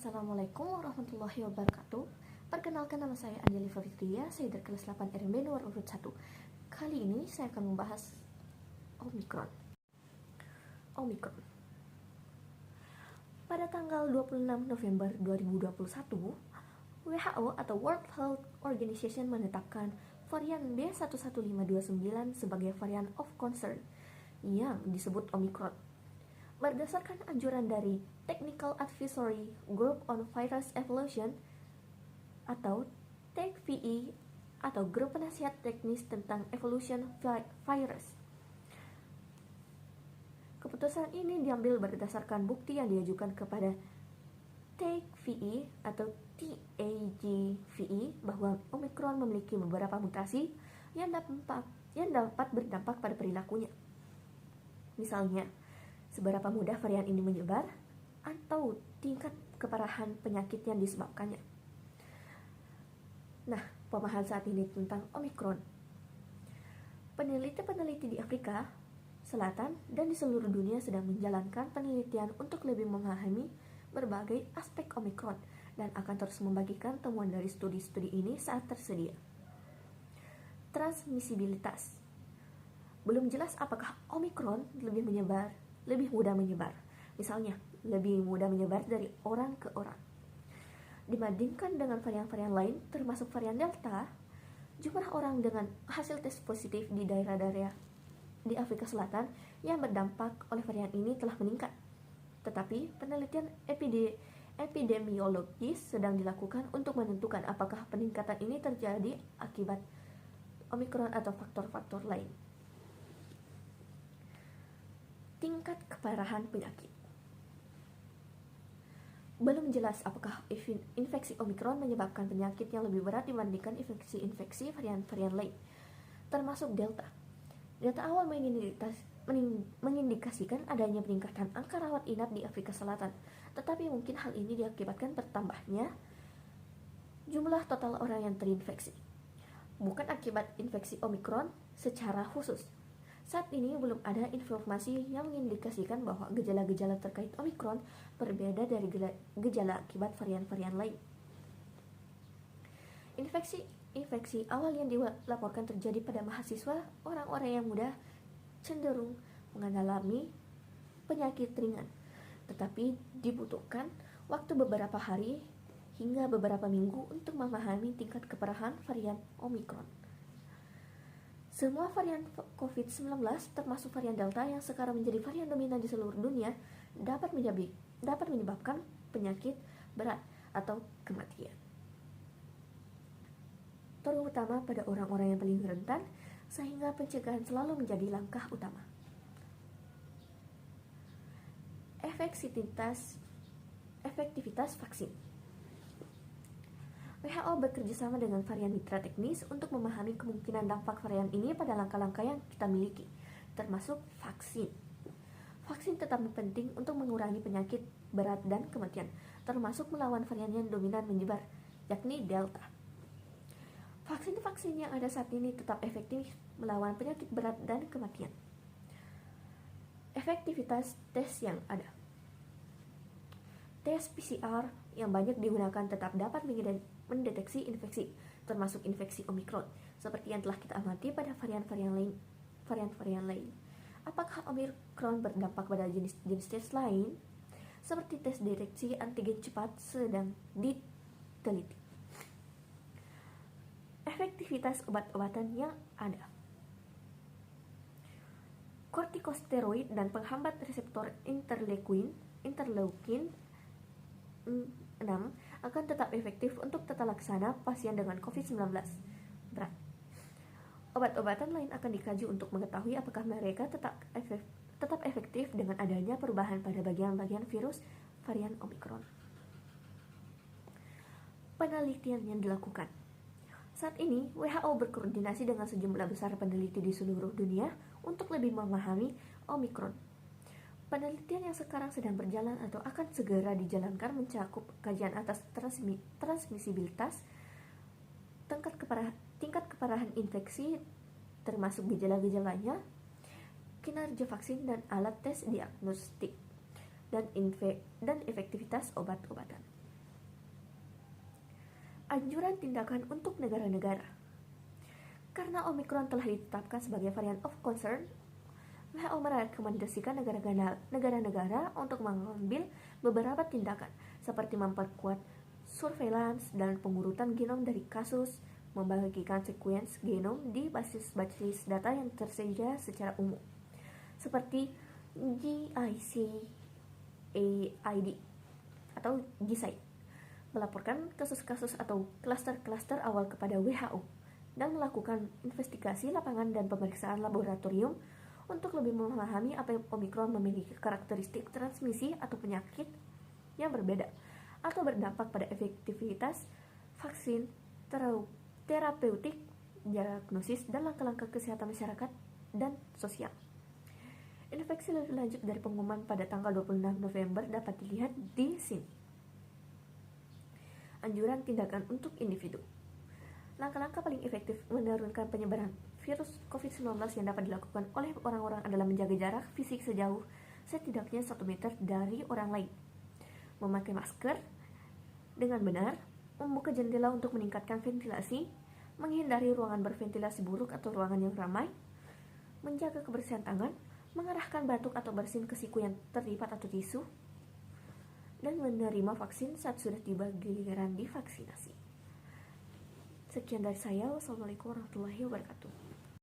Assalamualaikum warahmatullahi wabarakatuh. Perkenalkan, nama saya Anjali Fitria, saya dari kelas 8 RMB nomor urut 1. Kali ini saya akan membahas Omikron. Pada tanggal 26 November 2021, WHO atau World Health Organization menetapkan varian B11529 sebagai varian of concern yang disebut Omikron. Berdasarkan anjuran dari Technical Advisory Group on Virus Evolution atau TAGVE atau Grup Penasihat Teknis tentang Evolution Virus. Keputusan ini diambil berdasarkan bukti yang diajukan kepada TAGVE atau TAGVE bahwa Omikron memiliki beberapa mutasi yang dapat berdampak pada perilakunya. Misalnya, seberapa mudah varian ini menyebar, atau tingkat keparahan penyakit yang disebabkannya. Nah, pemahaman saat ini tentang Omikron. Peneliti-peneliti di Afrika Selatan dan di seluruh dunia sedang menjalankan penelitian untuk lebih memahami berbagai aspek Omikron dan akan terus membagikan temuan dari studi-studi ini saat tersedia. Transmisibilitas. Belum jelas apakah Omikron lebih mudah menyebar. Misalnya, lebih mudah menyebar dari orang ke orang. Dibandingkan dengan varian-varian lain, termasuk varian Delta, jumlah orang dengan hasil tes positif di daerah-daerah di Afrika Selatan yang berdampak oleh varian ini telah meningkat. Tetapi, penelitian epidemiologis sedang dilakukan untuk menentukan apakah peningkatan ini terjadi akibat Omikron atau faktor-faktor lain. Tingkat keparahan penyakit. Belum jelas apakah infeksi Omikron menyebabkan penyakit yang lebih berat dibandingkan infeksi varian-varian lain, termasuk Delta. Data awal mengindikasikan adanya peningkatan angka rawat inap di Afrika Selatan, tetapi mungkin hal ini diakibatkan bertambahnya jumlah total orang yang terinfeksi, bukan akibat infeksi Omikron secara khusus. Saat ini belum ada informasi yang mengindikasikan bahwa gejala-gejala terkait Omikron berbeda dari gejala akibat varian-varian lain. Infeksi awal yang dilaporkan terjadi pada mahasiswa, orang-orang yang muda cenderung mengalami penyakit ringan, tetapi dibutuhkan waktu beberapa hari hingga beberapa minggu untuk memahami tingkat keparahan varian Omikron. Semua varian COVID-19, termasuk varian Delta yang sekarang menjadi varian dominan di seluruh dunia, dapat menyebabkan penyakit berat atau kematian, terutama pada orang-orang yang paling rentan, sehingga pencegahan selalu menjadi langkah utama. Efektivitas vaksin. WHO bekerjasama dengan varian mitra teknis untuk memahami kemungkinan dampak varian ini pada langkah-langkah yang kita miliki, termasuk vaksin. Vaksin tetap penting untuk mengurangi penyakit berat dan kematian, termasuk melawan varian yang dominan menyebar, yakni Delta. Vaksin-vaksin yang ada saat ini tetap efektif melawan penyakit berat dan kematian. Efektivitas tes yang ada. Tes PCR yang banyak digunakan tetap dapat mendeteksi infeksi, termasuk infeksi Omikron, seperti yang telah kita amati pada varian-varian lain. Apakah Omikron berdampak pada jenis tes lain? Seperti tes deteksi antigen cepat sedang diteliti. Efektivitas obat-obatan yang ada. Kortikosteroid dan penghambat reseptor interleukin 6 akan tetap efektif untuk tata laksana pasien dengan COVID-19 berat. Obat-obatan lain akan dikaji untuk mengetahui apakah mereka tetap efektif dengan adanya perubahan pada bagian-bagian virus varian Omikron. Penelitian yang dilakukan. Saat ini, WHO berkoordinasi dengan sejumlah besar peneliti di seluruh dunia untuk lebih memahami Omikron. Penelitian yang sekarang sedang berjalan atau akan segera dijalankan mencakup kajian atas transmisibilitas, tingkat keparahan infeksi termasuk gejala-gejalanya, kinerja vaksin dan alat tes diagnostik, dan efektivitas obat-obatan. Anjuran tindakan untuk negara-negara. Karena Omicron telah ditetapkan sebagai varian of concern, WHO merekomendasikan negara-negara untuk mengambil beberapa tindakan, seperti memperkuat surveillance dan pengurutan genom dari kasus, membagikan sequence genom di basis-basis data yang tersedia secara umum, seperti GICAID atau GISAID, melaporkan kasus-kasus atau klaster-klaster awal kepada WHO, dan melakukan investigasi lapangan dan pemeriksaan laboratorium untuk lebih memahami apa yang Omicron memiliki karakteristik transmisi atau penyakit yang berbeda atau berdampak pada efektivitas vaksin, terapeutik, diagnosis, dan langkah-langkah kesehatan masyarakat dan sosial. Infeksi lebih lanjut dari pengumuman pada tanggal 26 November dapat dilihat di sini. Anjuran tindakan untuk individu. Langkah-langkah paling efektif menurunkan penyebaran virus COVID-19 yang dapat dilakukan oleh orang-orang adalah menjaga jarak fisik sejauh setidaknya 1 meter dari orang lain, memakai masker dengan benar, membuka jendela untuk meningkatkan ventilasi, menghindari ruangan berventilasi buruk atau ruangan yang ramai, menjaga kebersihan tangan, mengarahkan batuk atau bersin ke siku yang terlipat atau tisu, dan menerima vaksin saat sudah tiba giliran divaksinasi. Sekian dari saya. Wassalamualaikum warahmatullahi wabarakatuh.